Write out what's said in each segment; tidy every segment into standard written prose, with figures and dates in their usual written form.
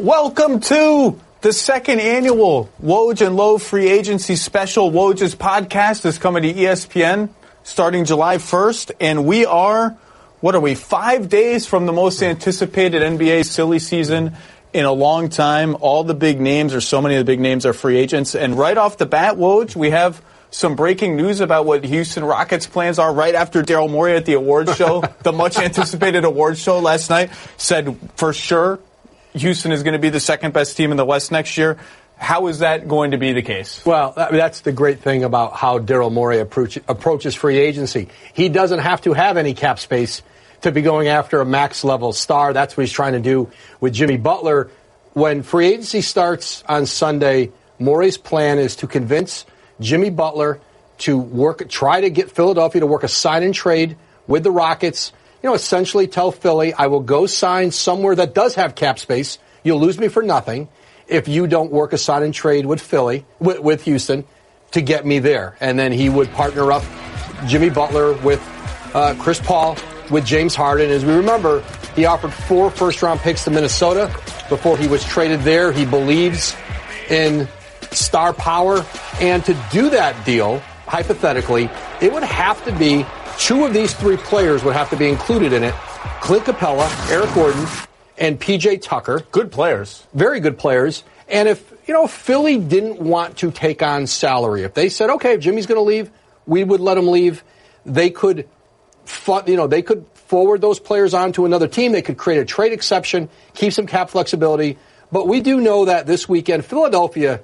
Welcome to the second annual Woj and Lowe Free Agency Special. Woj's podcast is coming to ESPN starting July 1st, and we are, 5 days from the most anticipated NBA silly season in a long time. All the big names, or so many of the big names, are free agents. And right off the bat, Woj, we have some breaking news about what Houston Rockets' plans are right after Daryl Morey at the awards show, the much-anticipated awards show last night, said for sure Houston is going to be the second best team in the West next year. How is that going to be the case? Well, that's the great thing about how Daryl Morey approaches free agency. He doesn't have to have any cap space to be going after a max-level star. That's what he's trying to do with Jimmy Butler. When free agency starts on Sunday, Morey's plan is to convince Jimmy Butler to try to get Philadelphia to work a sign-and-trade with the Rockets. Essentially tell Philly, I will go sign somewhere that does have cap space. You'll lose me for nothing if you don't work a sign and trade with with Houston to get me there. And then he would partner up Jimmy Butler with Chris Paul, with James Harden. As we remember, he offered 4 first-round picks to Minnesota before he was traded there. He believes in star power. And to do that deal, hypothetically, it would have to be 2 of these 3 players would have to be included in it. Clint Capella, Eric Gordon, and P.J. Tucker. Good players. Very good players. And if Philly didn't want to take on salary, if they said, okay, if Jimmy's going to leave, we would let him leave, they could forward those players on to another team. They could create a trade exception, keep some cap flexibility. But we do know that this weekend, Philadelphia,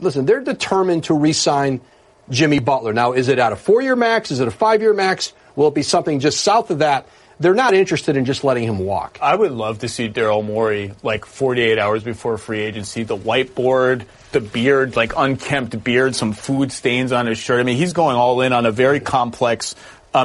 listen, they're determined to re-sign Jimmy Butler. Now, is it at a 4-year max? Is it a 5-year max? Will it be something just south of that? They're not interested in just letting him walk. I would love to see Daryl Morey 48 hours before free agency. The whiteboard, the beard, unkempt beard, some food stains on his shirt. I mean, he's going all in on a very complex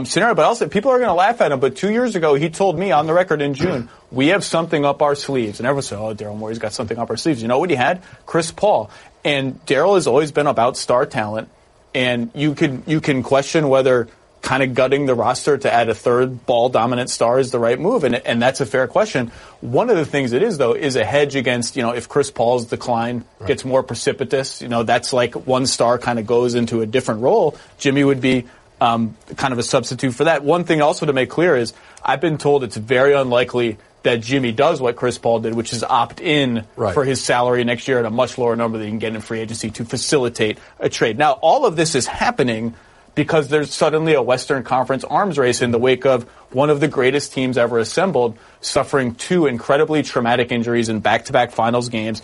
scenario. But also, people are going to laugh at him. But 2 years ago, he told me on the record in June, we have something up our sleeves. And everyone said, oh, Daryl Morey's got something up our sleeves. You know what he had? Chris Paul. And Daryl has always been about star talent. And you can question whether kind of gutting the roster to add a third ball-dominant star is the right move, and that's a fair question. One of the things it is, though, is a hedge against, if Chris Paul's decline gets more precipitous, that's like one star kind of goes into a different role. Jimmy would be kind of a substitute for that. One thing also to make clear is I've been told it's very unlikely that Jimmy does what Chris Paul did, which is opt in for his salary next year at a much lower number than he can get in free agency to facilitate a trade. Now, all of this is happening because there's suddenly a Western Conference arms race in the wake of one of the greatest teams ever assembled, suffering 2 incredibly traumatic injuries in back-to-back finals games,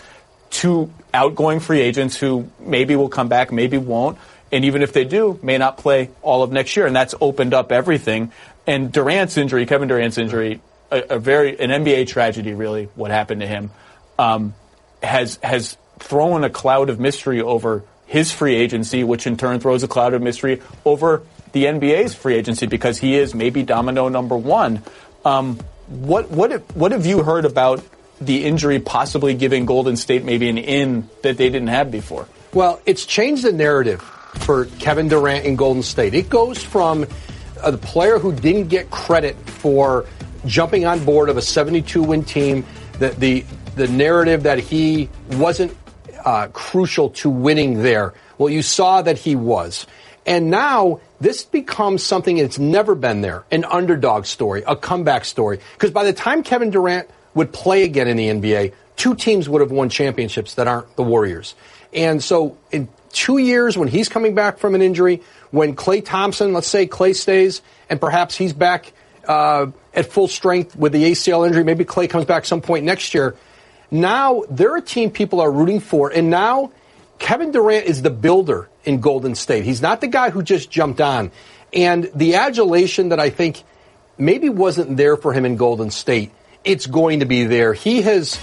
2 outgoing free agents who maybe will come back, maybe won't, and even if they do, may not play all of next year, and that's opened up everything. And Kevin Durant's injury, an NBA tragedy, really, what happened to him, has thrown a cloud of mystery over his free agency, which in turn throws a cloud of mystery over the NBA's free agency because he is maybe domino number 1. What have you heard about the injury possibly giving Golden State maybe an in that they didn't have before? Well, it's changed the narrative for Kevin Durant in Golden State. It goes from the player who didn't get credit for jumping on board of a 72-win team, the narrative that he wasn't crucial to winning there. Well, you saw that he was. And now this becomes something that's never been there, an underdog story, a comeback story. Because by the time Kevin Durant would play again in the NBA, 2 teams would have won championships that aren't the Warriors. And so in 2 years, when he's coming back from an injury, when Klay Thompson, let's say Klay stays, and perhaps he's back at full strength with the ACL injury, maybe Klay comes back some point next year, now they're a team people are rooting for. And now Kevin Durant is the builder in Golden State. He's not the guy who just jumped on. And the adulation that I think maybe wasn't there for him in Golden State, it's going to be there. He is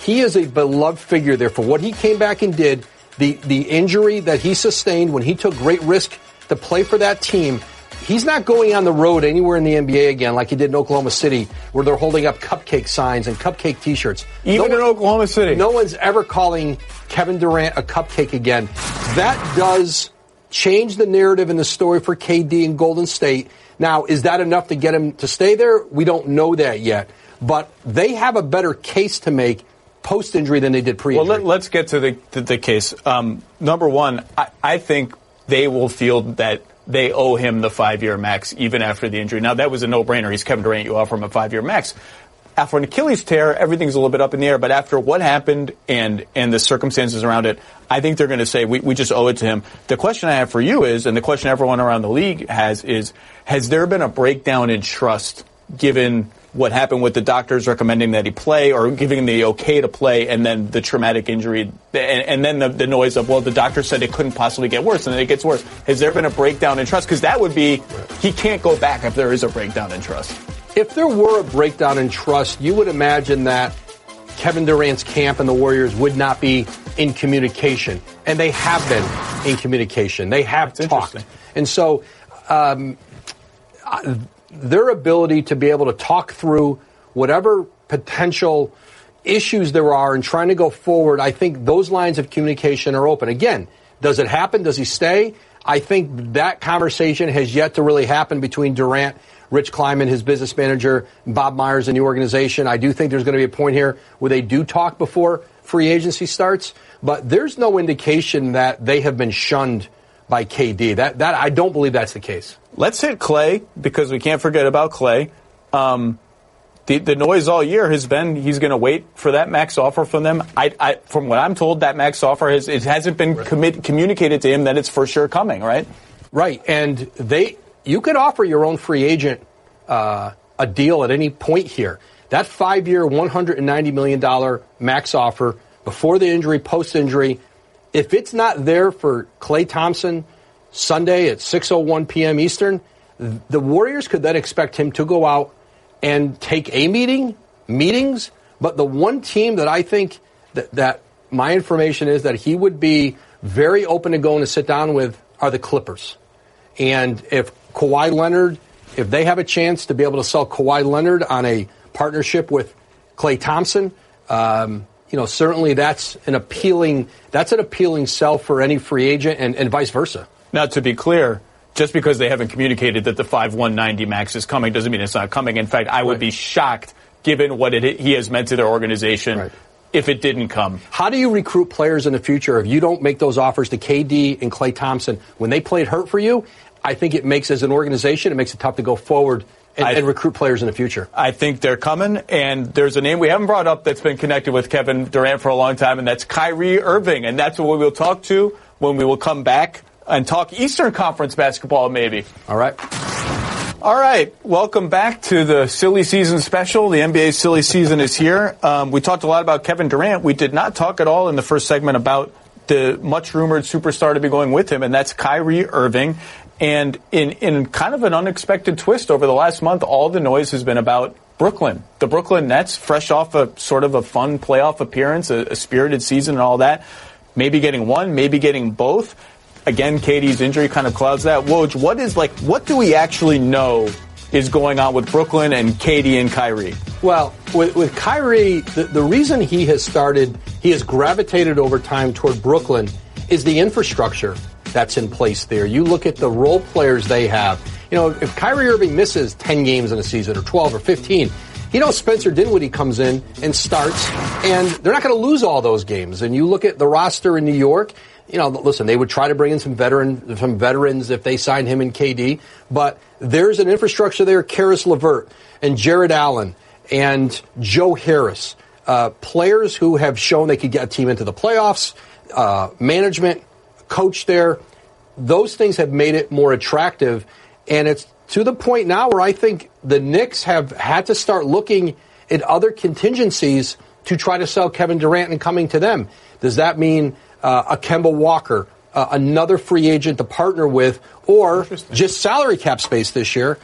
a beloved figure there for what he came back and did, the injury that he sustained when he took great risk to play for that team. He's not going on the road anywhere in the NBA again like he did in Oklahoma City, where they're holding up cupcake signs and cupcake T-shirts. Even in Oklahoma City. No one's ever calling Kevin Durant a cupcake again. That does change the narrative and the story for KD in Golden State. Now, is that enough to get him to stay there? We don't know that yet. But they have a better case to make post-injury than they did pre-injury. Well, let's get to the case. Number one, I think they will feel that they owe him the 5-year max even after the injury. Now, that was a no-brainer. He's Kevin Durant. You offer him a 5-year max. After an Achilles tear, everything's a little bit up in the air. But after what happened and the circumstances around it, I think they're going to say we just owe it to him. The question I have for you is, and the question everyone around the league has there been a breakdown in trust given what happened with the doctors recommending that he play or giving him the okay to play and then the traumatic injury and then the noise of, well, the doctor said it couldn't possibly get worse and then it gets worse. Has there been a breakdown in trust? Because that would be, he can't go back if there is a breakdown in trust. If there were a breakdown in trust, you would imagine that Kevin Durant's camp and the Warriors would not be in communication. And they have been in communication. They have talked. And so their ability to be able to talk through whatever potential issues there are and trying to go forward, I think those lines of communication are open. Again, does it happen? Does he stay? I think that conversation has yet to really happen between Durant, Rich Kleiman, his business manager, Bob Myers, and the organization. I do think there's going to be a point here where they do talk before free agency starts, but there's no indication that they have been shunned by KD. That I don't believe that's the case. Let's hit Clay, because we can't forget about Clay. The noise all year has been he's going to wait for that max offer from them. From what I'm told, that max offer hasn't been communicated to him that it's for sure coming, right? Right, and you could offer your own free agent a deal at any point here. That 5-year, $190 million max offer before the injury, post-injury, if it's not there for Klay Thompson Sunday at 6:01 p.m. Eastern, the Warriors could then expect him to go out and take meetings. But the one team that I think that my information is that he would be very open to going to sit down with are the Clippers. And if Kawhi Leonard, if they have a chance to be able to sell Kawhi Leonard on a partnership with Klay Thompson, certainly that's an appealing sell for any free agent and vice versa. Now, to be clear, just because they haven't communicated that the 5/190 max is coming doesn't mean it's not coming. In fact, I would be shocked, given what he has meant to their organization, if it didn't come. How do you recruit players in the future if you don't make those offers to KD and Klay Thompson when they played hurt for you? I think it makes, as an organization, it makes it tough to go forward and recruit players in the future. I think they're coming, and there's a name we haven't brought up that's been connected with Kevin Durant for a long time, and that's Kyrie Irving, and that's what we will talk to when we will come back and talk Eastern Conference basketball, maybe. All right. All right. Welcome back to the silly season special. The NBA silly season is here. We talked a lot about Kevin Durant. We did not talk at all in the first segment about the much-rumored superstar to be going with him, and that's Kyrie Irving. And in kind of an unexpected twist over the last month, all the noise has been about Brooklyn. The Brooklyn Nets, fresh off a sort of a fun playoff appearance, a spirited season and all that, maybe getting one, maybe getting both. Again, KD's injury kind of clouds that. Woj, what do we actually know is going on with Brooklyn and KD and Kyrie? Well, with Kyrie, the reason he has gravitated over time toward Brooklyn is the infrastructure that's in place there. You look at the role players they have. If Kyrie Irving misses 10 games in a season or 12 or 15, Spencer Dinwiddie comes in and starts, and they're not going to lose all those games. And you look at the roster in New York, listen, they would try to bring in some veterans if they signed him and KD, but there's an infrastructure there. Karis LeVert and Jared Allen and Joe Harris, players who have shown they could get a team into the playoffs, management, coach there. Those things have made it more attractive, and it's to the point now where I think the Knicks have had to start looking at other contingencies to try to sell Kevin Durant and coming to them. Does that mean a Kemba Walker, another free agent to partner with, or just salary cap space this year?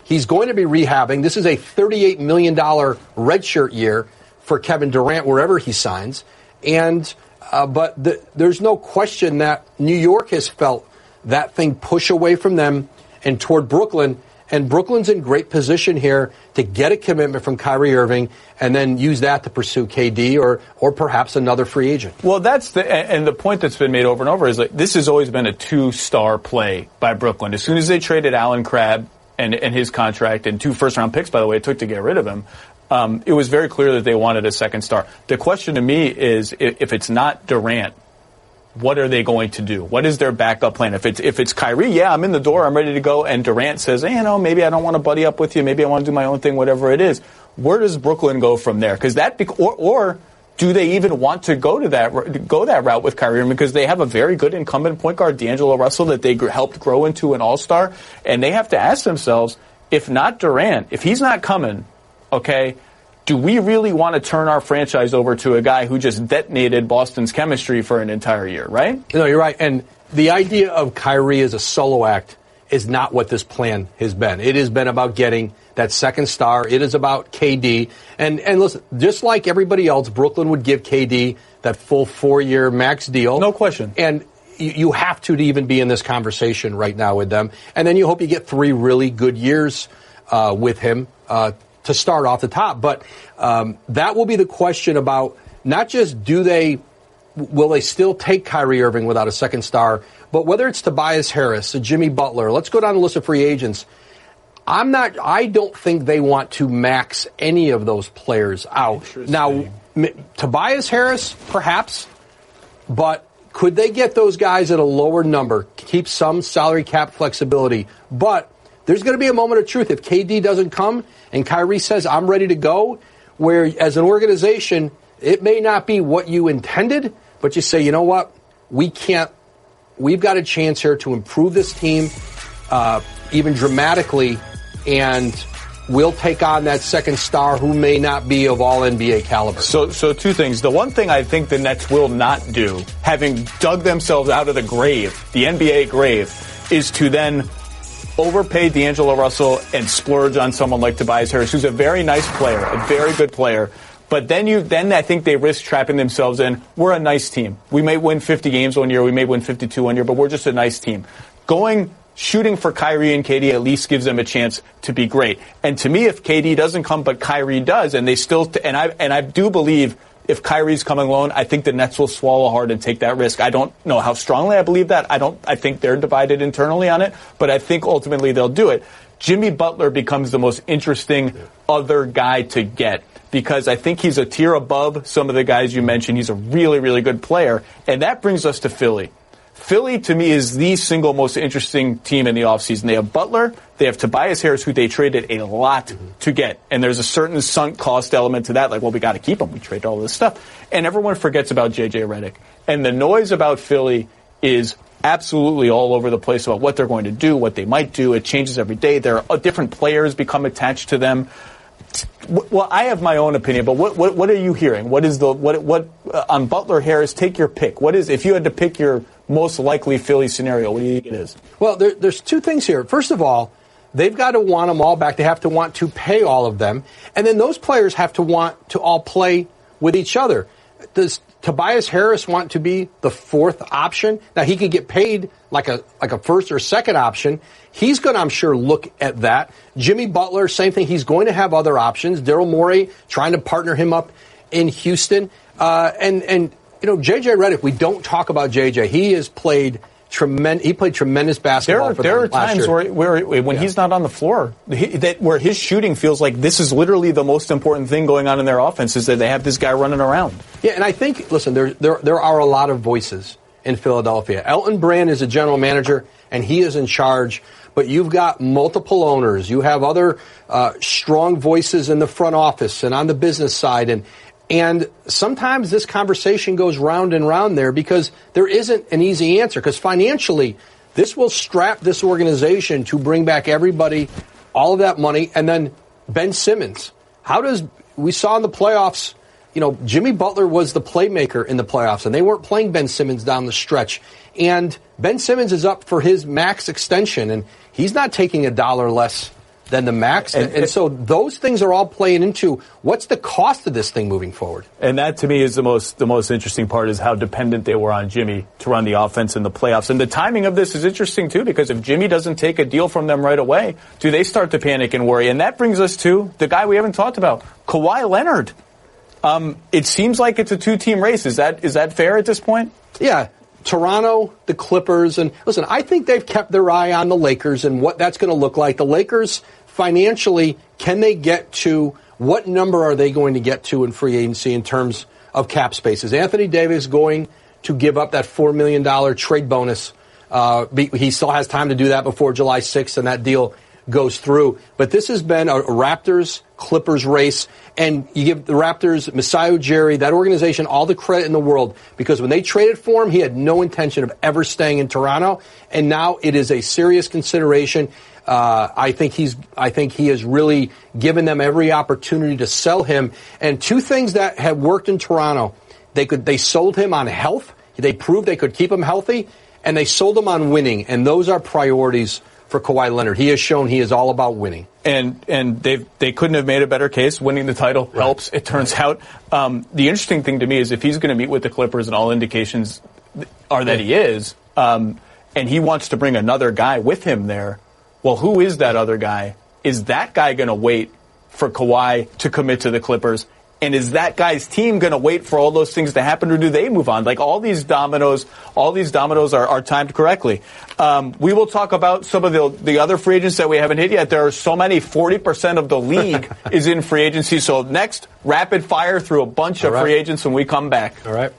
He's going to be rehabbing. This is a $38 million redshirt year for Kevin Durant wherever he signs. But there's no question that New York has felt that thing push away from them and toward Brooklyn. And Brooklyn's in great position here to get a commitment from Kyrie Irving and then use that to pursue KD or perhaps another free agent. Well, and the point that's been made over and over is this has always been a two-star play by Brooklyn. As soon as they traded Alan Crabb and his contract and 2 first-round picks, by the way, it took to get rid of him, it was very clear that they wanted a second star. The question to me is, if it's not Durant, what are they going to do? What is their backup plan? If it's Kyrie, yeah, I'm in the door, I'm ready to go, and Durant says, hey, maybe I don't want to buddy up with you, maybe I want to do my own thing, whatever it is. Where does Brooklyn go from there? Because or do they even want to go that route with Kyrie? Because they have a very good incumbent point guard, D'Angelo Russell, that they helped grow into an all-star, and they have to ask themselves, if not Durant, if he's not coming, okay, do we really want to turn our franchise over to a guy who just detonated Boston's chemistry for an entire year, right? No, you're right. And the idea of Kyrie as a solo act is not what this plan has been. It has been about getting that second star. It is about KD. And listen, just like everybody else, Brooklyn would give KD that full 4-year max deal. No question. And you have to even be in this conversation right now with them. And then you hope you get 3 really good years with him to start off the top. But that will be the question about not just will they still take Kyrie Irving without a second star, but whether it's Tobias Harris, Jimmy Butler. Let's go down the list of free agents. I don't think they want to max any of those players out. Now, Tobias Harris, perhaps, but could they get those guys at a lower number, keep some salary cap flexibility? But there's going to be a moment of truth. If KD doesn't come and Kyrie says, I'm ready to go, where as an organization, it may not be what you intended, but you say, you know what, we've got a chance here to improve this team even dramatically, and we'll take on that second star who may not be of all NBA caliber. So 2 things. The one thing I think the Nets will not do, having dug themselves out of the grave, the NBA grave, is to then overpay D'Angelo Russell and splurge on someone like Tobias Harris, who's a very nice player, a very good player. But then I think they risk trapping themselves in, we're a nice team. We may win 50 games one year, we may win 52 one year, but we're just a nice team. Shooting for Kyrie and KD at least gives them a chance to be great. And to me, if KD doesn't come but Kyrie does, and they still, and I do believe if Kyrie's coming alone, I think the Nets will swallow hard and take that risk. I don't know how strongly I believe that. I think they're divided internally on it, but I think ultimately they'll do it. Jimmy Butler becomes the most interesting other guy to get, because I think he's a tier above some of the guys you mentioned. He's a really, really good player. And that brings us to Philly. Philly, to me, is the single most interesting team in the offseason. They have Butler. They have Tobias Harris, who they traded a lot to get. And there's a certain sunk cost element to that. Like, well, we got to keep him. We traded all this stuff. And everyone forgets about J.J. Redick. And the noise about Philly is absolutely all over the place about what they're going to do, what they might do. It changes every day. There are different players become attached to them. Well, I have my own opinion, but what are you hearing? What is on Butler Harris? Take your pick. What is, if you had to pick your most likely Philly scenario, what do you think it is? Well, there's 2 things here. First of all, they've got to want them all back. They have to want to pay all of them, and then those players have to want to all play with each other. Does Tobias Harris want to be the 4th option? Now, he could get paid like a first or second option. He's going to, I'm sure, look at that. Jimmy Butler, same thing. He's going to have other options. Daryl Morey trying to partner him up in Houston. And J.J. Redick, we don't talk about J.J. He has played tremendous basketball for them last year. There are times where when he's not on the floor, where his shooting feels like this is literally the most important thing going on in their offense, is that they have this guy running around. Yeah, and I think, listen, there are a lot of voices in Philadelphia. Elton Brand is a general manager, and he is in charge. But you've got multiple owners. You have other strong voices in the front office and on the business side. And sometimes this conversation goes round and round there because there isn't an easy answer. Because financially, this will strap this organization to bring back everybody, all of that money. And then Ben Simmons. We saw in the playoffs, Jimmy Butler was the playmaker in the playoffs, and they weren't playing Ben Simmons down the stretch. And Ben Simmons is up for his max extension, and he's not taking $1 less than the max. And so those things are all playing into what's the cost of this thing moving forward. And that, to me, is the most interesting part, is how dependent they were on Jimmy to run the offense in the playoffs. And the timing of this is interesting, too, because if Jimmy doesn't take a deal from them right away, do they start to panic and worry? And that brings us to the guy we haven't talked about, Kawhi Leonard. It seems like it's a 2-team race. Is that fair at this point? Yeah. Toronto, the Clippers, and listen, I think they've kept their eye on the Lakers and what that's going to look like. The Lakers, financially, can they get to what number are they going to get to in free agency in terms of cap space? Is Anthony Davis going to give up that $4 million trade bonus? He still has time to do that before July 6th, and that deal goes through. But this has been a Raptors-Clippers race, and you give the Raptors, Masai Ujiri, that organization, all the credit in the world, because when they traded for him, he had no intention of ever staying in Toronto, and now it is a serious consideration. I think he has really given them every opportunity to sell him. And two things that have worked in Toronto, they sold him on health. They proved they could keep him healthy, and they sold him on winning. And those are priorities for Kawhi Leonard. He has shown he is all about winning. And they couldn't have made a better case. Winning the title helps, it turns out. The interesting thing to me is if he's going to meet with the Clippers, and all indications are that he is, and he wants to bring another guy with him there, well, who is that other guy? Is that guy going to wait for Kawhi to commit to the Clippers? And is that guy's team going to wait for all those things to happen, or do they move on? Like all these dominoes are timed correctly. We will talk about some of the other free agents that we haven't hit yet. There are so many. 40% of the league is in free agency. So next, rapid fire through a bunch of free agents when we come back. All right.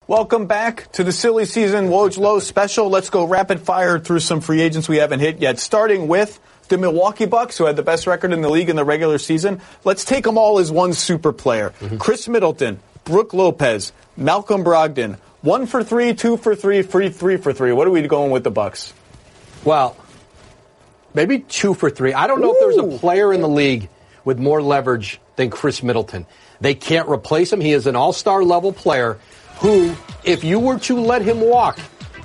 Welcome back to the silly season Woj Lowe special. Let's go rapid fire through some free agents we haven't hit yet, starting with the Milwaukee Bucks, who had the best record in the league in the regular season. Let's take them all as one super player. Chris Middleton, Brook Lopez, Malcolm Brogdon, 1 for 3, 2 for 3, 3 for 3. What are we going with the Bucks? Well, maybe 2 for 3. I don't know if there's a player in the league with more leverage than Chris Middleton. They can't replace him. He is an all-star level player who, if you were to let him walk,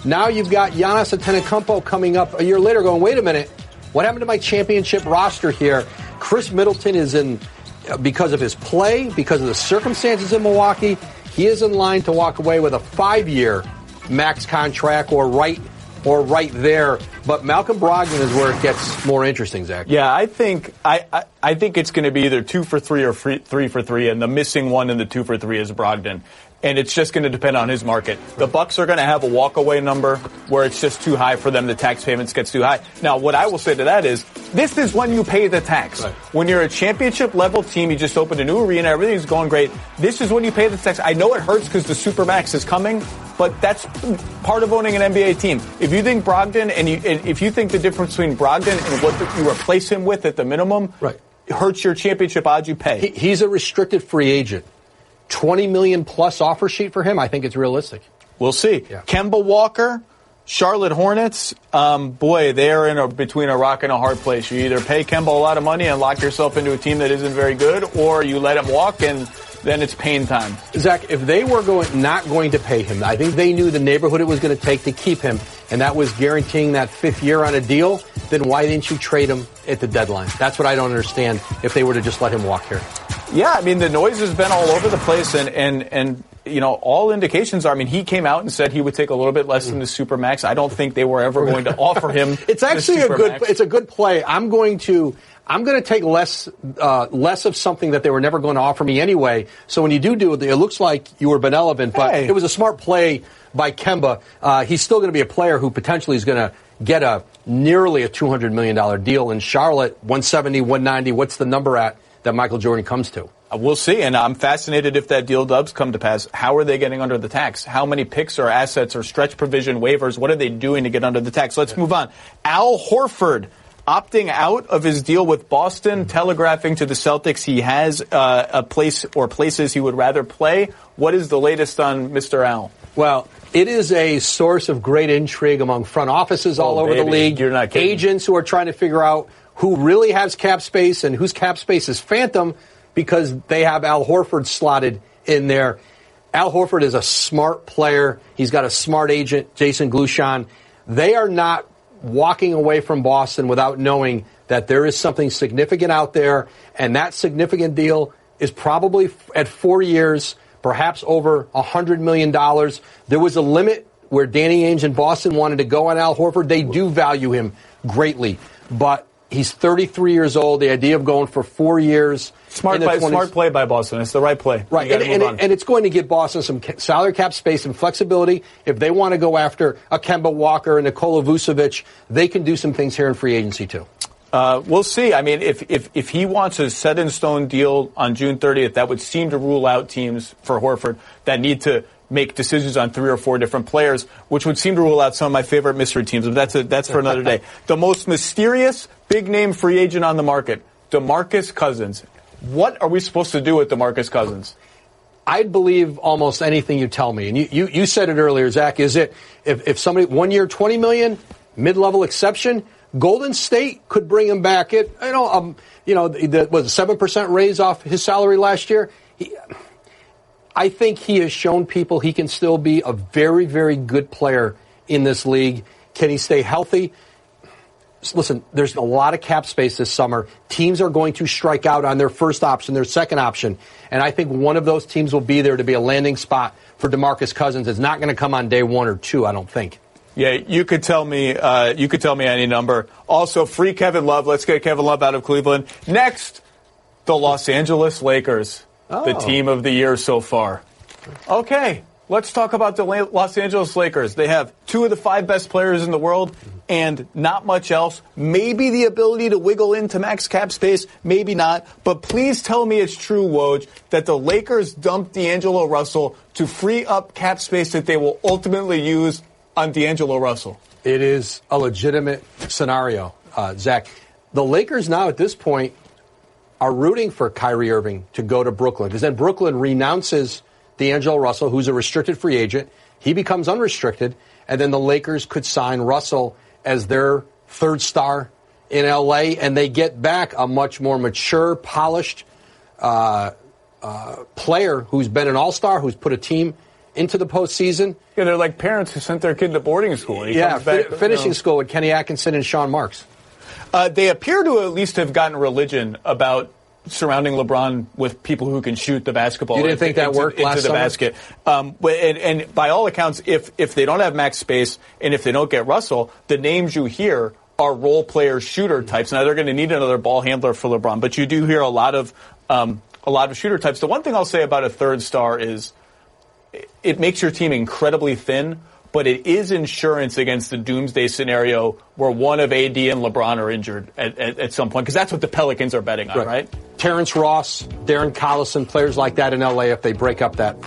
now you've got Giannis Antetokounmpo coming up a year later going, wait a minute, what happened to my championship roster here? Chris Middleton is in, because of his play, because of the circumstances in Milwaukee, he is in line to walk away with a 5-year max contract or right there. But Malcolm Brogdon is where it gets more interesting, Zach. Yeah, I think it's going to be either 2 for 3 or 3 for 3, and the missing one in the 2 for 3 is Brogdon. And it's just going to depend on his market. The Bucks are going to have a walk-away number where it's just too high for them. The tax payments gets too high. Now, what I will say to that is, this is when you pay the tax. Right. When you're a championship-level team, you just opened a new arena, everything's going great. This is when you pay the tax. I know it hurts because the Supermax is coming, but that's part of owning an NBA team. If you think Brogdon, and if you think the difference between Brogdon and what you replace him with at the minimum, it hurts your championship odds, you pay. He's a restricted free agent. $20 million plus offer sheet for him, I think it's realistic. We'll see. Yeah. Kemba Walker, Charlotte Hornets, they're between a rock and a hard place. You either pay Kemba a lot of money and lock yourself into a team that isn't very good, or you let him walk and then it's pain time. Zach, if they were not going to pay him, I think they knew the neighborhood it was going to take to keep him, and that was guaranteeing that 5th year on a deal, then why didn't you trade him at the deadline? That's what I don't understand if they were to just let him walk here. Yeah, I mean, the noise has been all over the place, and you know, all indications are, I mean, he came out and said he would take a little bit less than the Supermax. I don't think they were ever going to offer him It's actually it's a good play. I'm going to take less of something that they were never going to offer me anyway. So when you do it, it looks like you were benevolent, but it was a smart play by Kemba. He's still going to be a player who potentially is going to get nearly a $200 million deal in Charlotte. 170, 190. What's the number that Michael Jordan comes to? We'll see, and I'm fascinated if that deal does come to pass. How are they getting under the tax? How many picks or assets or stretch provision waivers? What are they doing to get under the tax? Let's move on. Al Horford opting out of his deal with Boston, telegraphing to the Celtics he has a place or places he would rather play. What is the latest on Mr. Al? Well, it is a source of great intrigue among front offices all over the league. You're not kidding. Agents who are trying to figure out who really has cap space and whose cap space is phantom, because they have Al Horford slotted in there. Al Horford is a smart player. He's got a smart agent, Jason Glushon. They are not walking away from Boston without knowing that there is something significant out there, and that significant deal is probably at 4 years, perhaps over $100 million. There was a limit where Danny Ainge and Boston wanted to go on Al Horford. They do value him greatly, but he's 33 years old. The idea of going for 4 years. Smart play by Boston. It's the right play. Right. And it's going to give Boston some salary cap space and flexibility. If they want to go after a Kemba Walker and Nikola Vucevic, they can do some things here in free agency too. We'll see. I mean, if he wants a set-in-stone deal on June 30th, that would seem to rule out teams for Horford that need to make decisions on 3 or 4 different players, which would seem to rule out some of my favorite mystery teams. But that's for another day. The most mysterious big-name free agent on the market, DeMarcus Cousins. What are we supposed to do with DeMarcus Cousins? I'd believe almost anything you tell me. And you said it earlier, Zach. Is it if somebody 1 year, $20 million, mid-level exception? Golden State could bring him back. Was a 7% raise off his salary last year. I think he has shown people he can still be a very, very good player in this league. Can he stay healthy? Listen, there's a lot of cap space this summer. Teams are going to strike out on their first option, their second option. And I think one of those teams will be there to be a landing spot for DeMarcus Cousins. It's not going to come on day 1 or 2, I don't think. Yeah, you could tell me any number. Also, free Kevin Love. Let's get Kevin Love out of Cleveland. Next, the Los Angeles Lakers, the team of the year so far. Okay, let's talk about the Los Angeles Lakers. They have 2 of the 5 best players in the world and not much else. Maybe the ability to wiggle into max cap space, maybe not. But please tell me it's true, Woj, that the Lakers dumped D'Angelo Russell to free up cap space that they will ultimately use on D'Angelo Russell. It is a legitimate scenario, Zach. The Lakers now at this point are rooting for Kyrie Irving to go to Brooklyn because then Brooklyn renounces D'Angelo Russell, who's a restricted free agent. He becomes unrestricted, and then the Lakers could sign Russell as their third star in L.A., and they get back a much more mature, polished player who's been an all-star, who's put a team into the postseason. Yeah, they're like parents who sent their kid to boarding school. Finishing school with Kenny Atkinson and Sean Marks. They appear to at least have gotten religion about surrounding LeBron with people who can shoot the basketball. You didn't think that worked last into the basket. And by all accounts, if they don't have max space and if they don't get Russell, the names you hear are role player shooter types. Now they're going to need another ball handler for LeBron, but you do hear a lot of shooter types. The one thing I'll say about a third star is it makes your team incredibly thin, but it is insurance against the doomsday scenario where one of AD and LeBron are injured at some point, because that's what the Pelicans are betting on, right? Terrence Ross, Darren Collison, players like that in L.A. if they break up that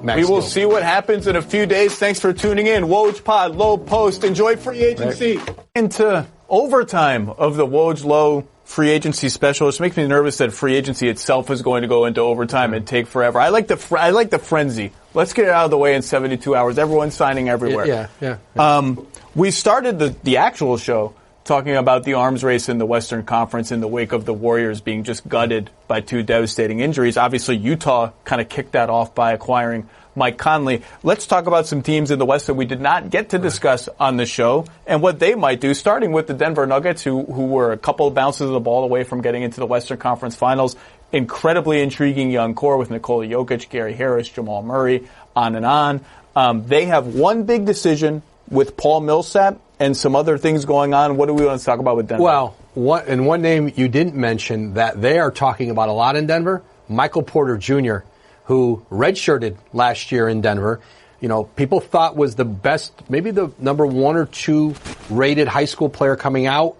max We will deal. see what happens in a few days. Thanks for tuning in. Woj Pod, Lowe Post. Enjoy free agency. Right. Into overtime of the Woj Lowe free agency special. It makes me nervous that free agency itself is going to go into overtime and take forever. I like the frenzy. Let's get it out of the way in 72 hours. Everyone's signing everywhere. Yeah. We started the actual show talking about the arms race in the Western Conference in the wake of the Warriors being just gutted by 2 devastating injuries. Obviously, Utah kind of kicked that off by acquiring Mike Conley. Let's talk about some teams in the West that we did not get to discuss on the show and what they might do, starting with the Denver Nuggets, who were a couple of bounces of the ball away from getting into the Western Conference Finals. Incredibly intriguing young core with Nikola Jokic, Gary Harris, Jamal Murray, on and on. They have one big decision with Paul Millsap and some other things going on. What do we want to talk about with Denver? Well, one name you didn't mention that they are talking about a lot in Denver, Michael Porter Jr., who redshirted last year in Denver. You know, people thought was the best, maybe the number 1 or 2 rated high school player coming out,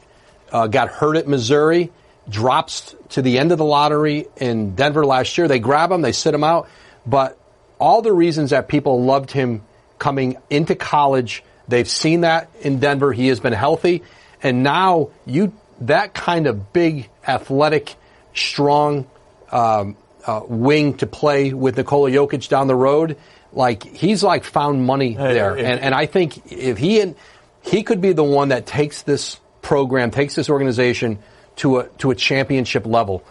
got hurt at Missouri, drops to the end of the lottery in Denver last year. They grab him, they sit him out. But all the reasons that people loved him coming into college, they've seen that in Denver. He has been healthy. And now that kind of big, athletic, strong wing to play with Nikola Jokic down the road, he's found money there. And I think if he could be the one that takes this program, takes this organization to a championship level.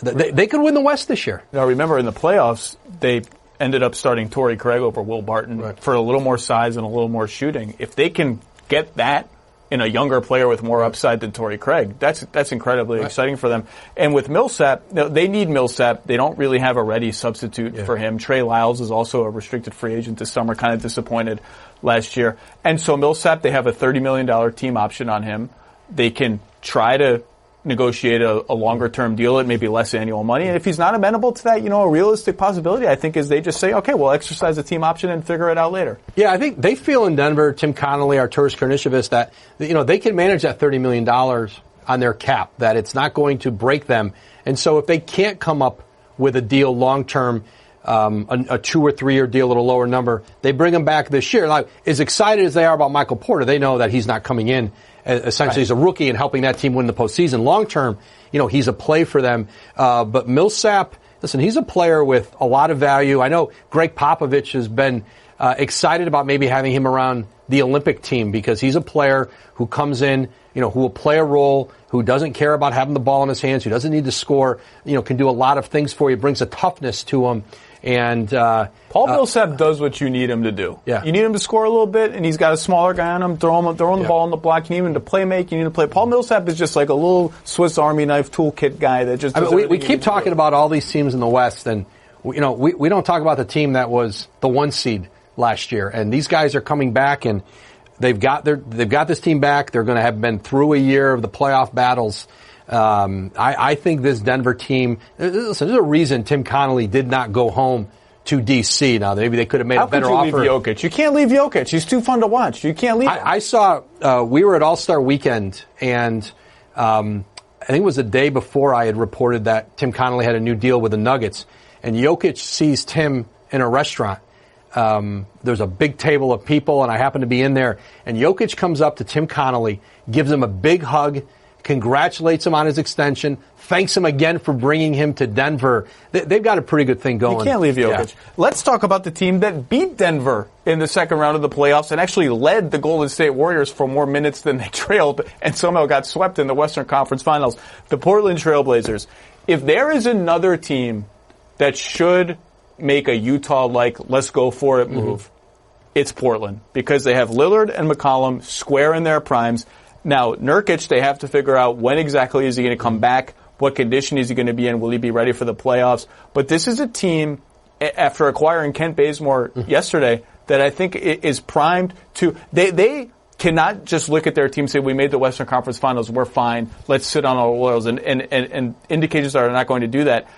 They could win the West this year. Now remember in the playoffs, they ended up starting Torrey Craig over Will Barton for a little more size and a little more shooting. If they can get that in a younger player with more upside than Torrey Craig, that's incredibly exciting for them. And with Millsap, they need Millsap. They don't really have a ready substitute for him. Trey Lyles is also a restricted free agent this summer, kind of disappointed last year. And so Millsap, they have a $30 million team option on him. They can try to negotiate a longer-term deal at maybe less annual money. And if he's not amenable to that, a realistic possibility, I think, is they just say, okay, we'll exercise the team option and figure it out later. Yeah, I think they feel in Denver, Tim Connolly, Arturas Karnisovas, that, they can manage that $30 million on their cap, that it's not going to break them. And so if they can't come up with a deal long-term, a 2 or 3 year deal at a lower number, they bring him back this year. Now, as excited as they are about Michael Porter, they know that he's not coming in. Essentially, he's a rookie and helping that team win the postseason. Long-term, he's a play for them. But Millsap, listen, he's a player with a lot of value. I know Greg Popovich has been excited about maybe having him around the Olympic team because he's a player who comes in, who will play a role, who doesn't care about having the ball in his hands, who doesn't need to score, can do a lot of things for you, brings a toughness to him. And Paul Millsap does what you need him to do. Yeah. You need him to score a little bit, and he's got a smaller guy on him, throwing the ball on the block. You need him to play make. You need to play. Paul Millsap is just like a little Swiss Army knife toolkit guy that just. We keep talking about all these teams in the West, and we don't talk about the team that was the 1 seed last year. And these guys are coming back, and they've got this team back. They're going to have been through a year of the playoff battles. I think this Denver team, listen, there's a reason Tim Connolly did not go home to D.C. Now, maybe they could have made a better offer. How could you leave Jokic? You can't leave Jokic. He's too fun to watch. You can't leave him. I saw, we were at All-Star Weekend, and I think it was the day before I had reported that Tim Connolly had a new deal with the Nuggets, and Jokic sees Tim in a restaurant. There's a big table of people, and I happen to be in there, and Jokic comes up to Tim Connolly, gives him a big hug, congratulates him on his extension, thanks him again for bringing him to Denver. They've got a pretty good thing going. You can't leave Jokic. Yeah. Let's talk about the team that beat Denver in the second round of the playoffs and actually led the Golden State Warriors for more minutes than they trailed and somehow got swept in the Western Conference Finals. The Portland Trailblazers. If there is another team that should make a Utah-like, let's go for it move, it's Portland, because they have Lillard and McCollum square in their primes. Now, Nurkic, they have to figure out when exactly is he going to come back, what condition is he going to be in, will he be ready for the playoffs. But this is a team, after acquiring Kent Bazemore yesterday, that I think is primed to, they cannot just look at their team and say, we made the Western Conference Finals, we're fine, let's sit on our laurels, and indicators are not going to do that.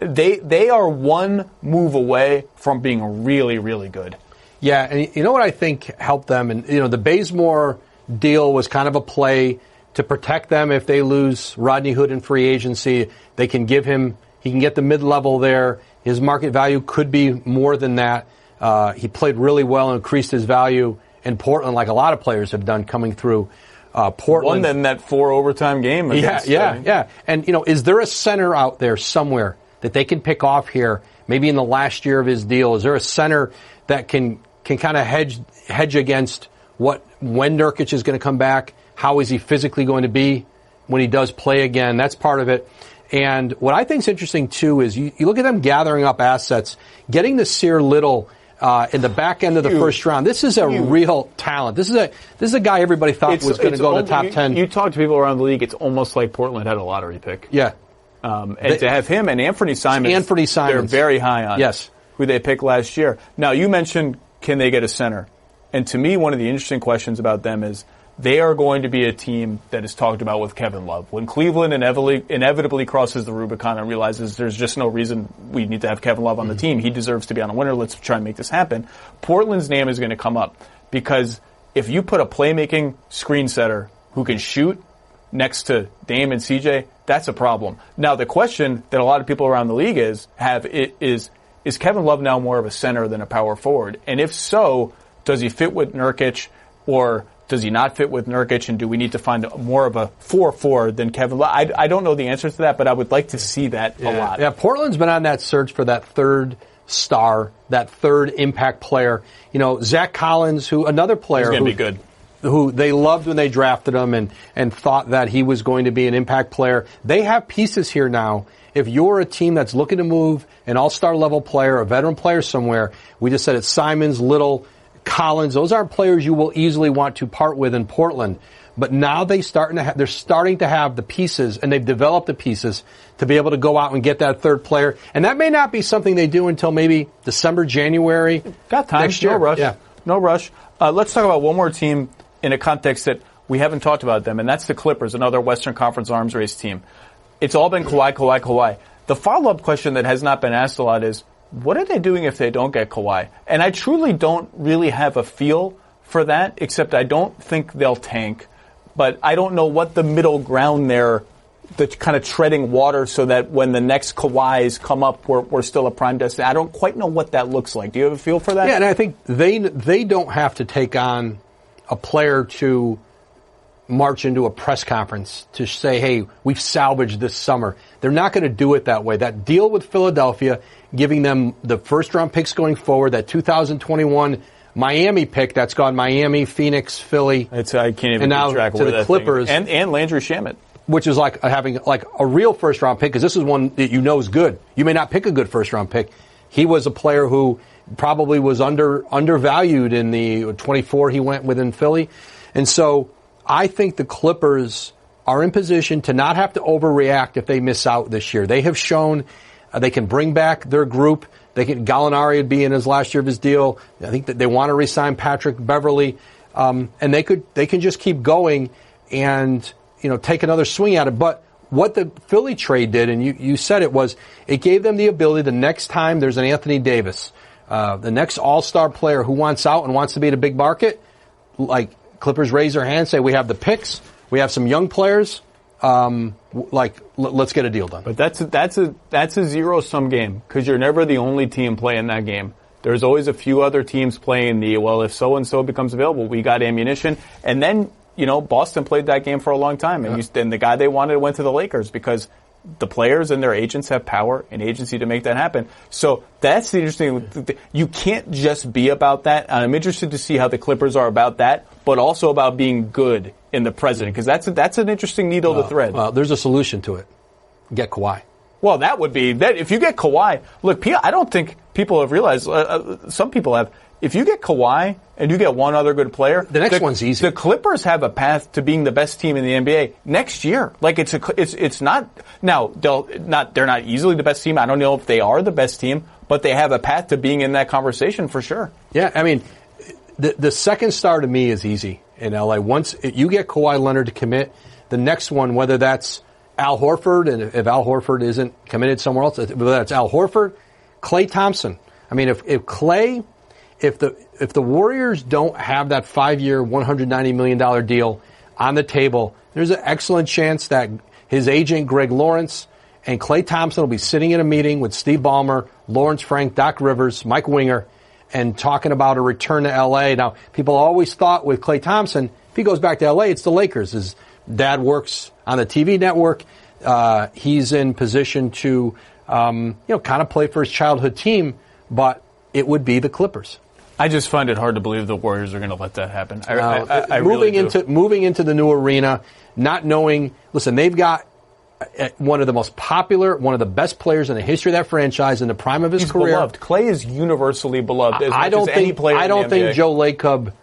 They are one move away from being really, really good. Yeah, and you know what I think helped them? And, the Bazemore deal was kind of a play to protect them if they lose Rodney Hood in free agency. They can give him, he can get the mid-level there. His market value could be more than that. He played really well and increased his value in Portland, like a lot of players have done coming through Portland. Won in that 4 overtime game. Yeah. And, is there a center out there somewhere that they can pick off here, maybe in the last year of his deal? Is there a center that can kind of hedge against when Nurkic is going to come back? How is he physically going to be when he does play again? That's part of it. And what I think is interesting, too, is you look at them gathering up assets, getting the Sear Little in the back end of the first round. This is a real talent. This is a guy everybody thought was going to go in the top 10. You talk to people around the league, it's almost like Portland had a lottery pick. Yeah. And to have him and Anthony Simons, they're very high on. Yes. Who they picked last year. Now, you mentioned, can they get a center? And to me, one of the interesting questions about them is they are going to be a team that is talked about with Kevin Love. When Cleveland inevitably crosses the Rubicon and realizes there's just no reason we need to have Kevin Love on the team, he deserves to be on a winner, let's try and make this happen, Portland's name is going to come up. Because if you put a playmaking screen setter who can shoot next to Dame and CJ, that's a problem. Now, the question that a lot of people around the league is Kevin Love now more of a center than a power forward? And if so, does he fit with Nurkic, or does he not fit with Nurkic, and do we need to find more of a 4-4 than Kevin Love? I don't know the answer to that, but I would like to see that a lot. Yeah, Portland's been on that search for that third star, that third impact player. Zach Collins, another player who's going to be good, who they loved when they drafted him and thought that he was going to be an impact player. They have pieces here now. If you're a team that's looking to move an all-star level player, a veteran player somewhere, we just said it's Simons, Little, Collins. Those aren't players you will easily want to part with in Portland. But now they're starting to have the pieces, and they've developed the pieces to be able to go out and get that third player. And that may not be something they do until maybe December, January. Got time. Next year. No rush. Yeah. No rush. Let's talk about one more team in a context that we haven't talked about them, and that's the Clippers, another Western Conference arms race team. It's all been Kawhi. The follow-up question that has not been asked a lot is, what are they doing if they don't get Kawhi? And I truly don't really have a feel for that, except I don't think they'll tank. but I don't know what the middle ground there, the kind of treading water so that when the next Kawhis come up, we're still a prime destination. I don't quite know what that looks like. Do you have a feel for that? Yeah, and I think they don't have to take on a player to march into a press conference to say, hey, we've salvaged this summer. They're not going to do it that way. That deal with Philadelphia, giving them the first-round picks going forward, that 2021 Miami pick that's gone Miami, Phoenix, Philly. I can't even keep track of to where the that Clippers. Thing. And Landry Shamet. Which is like having like a real first-round pick, because this is one that you know is good. You may not pick a good first-round pick. He was a player who probably was undervalued in the 24 he went within Philly. And so I think the Clippers are in position to not have to overreact if they miss out this year. They have shown they can bring back their group. Gallinari would be in his last year of his deal. I think that they want to re-sign Patrick Beverley, and they can just keep going and take another swing at it. But what the Philly trade did, and you said it gave them the ability the next time there's an Anthony Davis, the next all-star player who wants out and wants to be at a big market, like Clippers raise their hand, say we have the picks, we have some young players, let's get a deal done. But that's a zero-sum game, because you're never the only team playing that game. There's always a few other teams playing if so-and-so becomes available, we got ammunition. And then, Boston played that game for a long time, and the guy they wanted went to the Lakers because the players and their agents have power and agency to make that happen. So that's the interesting thing. You can't just be about that. And I'm interested to see how the Clippers are about that, but also about being good in the present, because that's an interesting needle to thread. There's a solution to it. Get Kawhi. Well, that would be that. If you get Kawhi, look, I don't think people have realized. Some people have. If you get Kawhi and you get one other good player, the next one's easy. The Clippers have a path to being the best team in the NBA next year. Like it's not now. They're not easily the best team. I don't know if they are the best team, but they have a path to being in that conversation for sure. Yeah, I mean, the second star to me is easy in LA. Once you get Kawhi Leonard to commit, the next one, whether that's Al Horford, and if Al Horford isn't committed somewhere else, whether that's Al Horford, Klay Thompson. I mean, if the Warriors don't have that 5-year, $190 million deal on the table, there's an excellent chance that his agent, Greg Lawrence, and Klay Thompson will be sitting in a meeting with Steve Ballmer, Lawrence Frank, Doc Rivers, Mike Winger, and talking about a return to L.A. Now, people always thought with Klay Thompson, if he goes back to L.A., it's the Lakers. His dad works on the TV network. He's in position to, kind of play for his childhood team, but it would be the Clippers. I just find it hard to believe the Warriors are going to let that happen. Moving into the new arena, not knowing. Listen, they've got one of the most popular, one of the best players in the history of that franchise in the prime of his career. Beloved. Klay is universally beloved. I don't think Joe Lacob.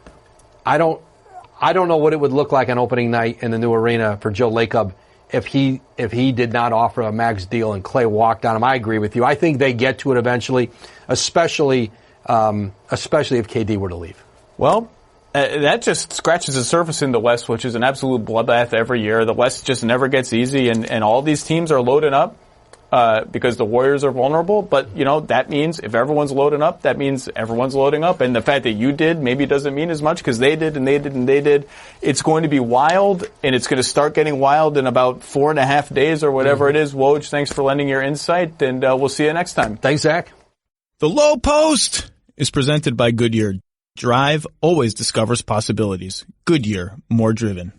I don't know what it would look like on opening night in the new arena for Joe Lacob if he did not offer a max deal and Klay walked on him. I agree with you. I think they get to it eventually, especially if KD were to leave. Well, that just scratches the surface in the West, which is an absolute bloodbath every year. The West just never gets easy, and all these teams are loading up because the Warriors are vulnerable. But, that means if everyone's loading up, that means everyone's loading up. And the fact that you did maybe doesn't mean as much because they did and they did and they did. It's going to be wild, and it's going to start getting wild in about 4.5 days or whatever it is. Woj, thanks for lending your insight, and we'll see you next time. Thanks, Zach. The Low Post is presented by Goodyear. Drive always discovers possibilities. Goodyear, more driven.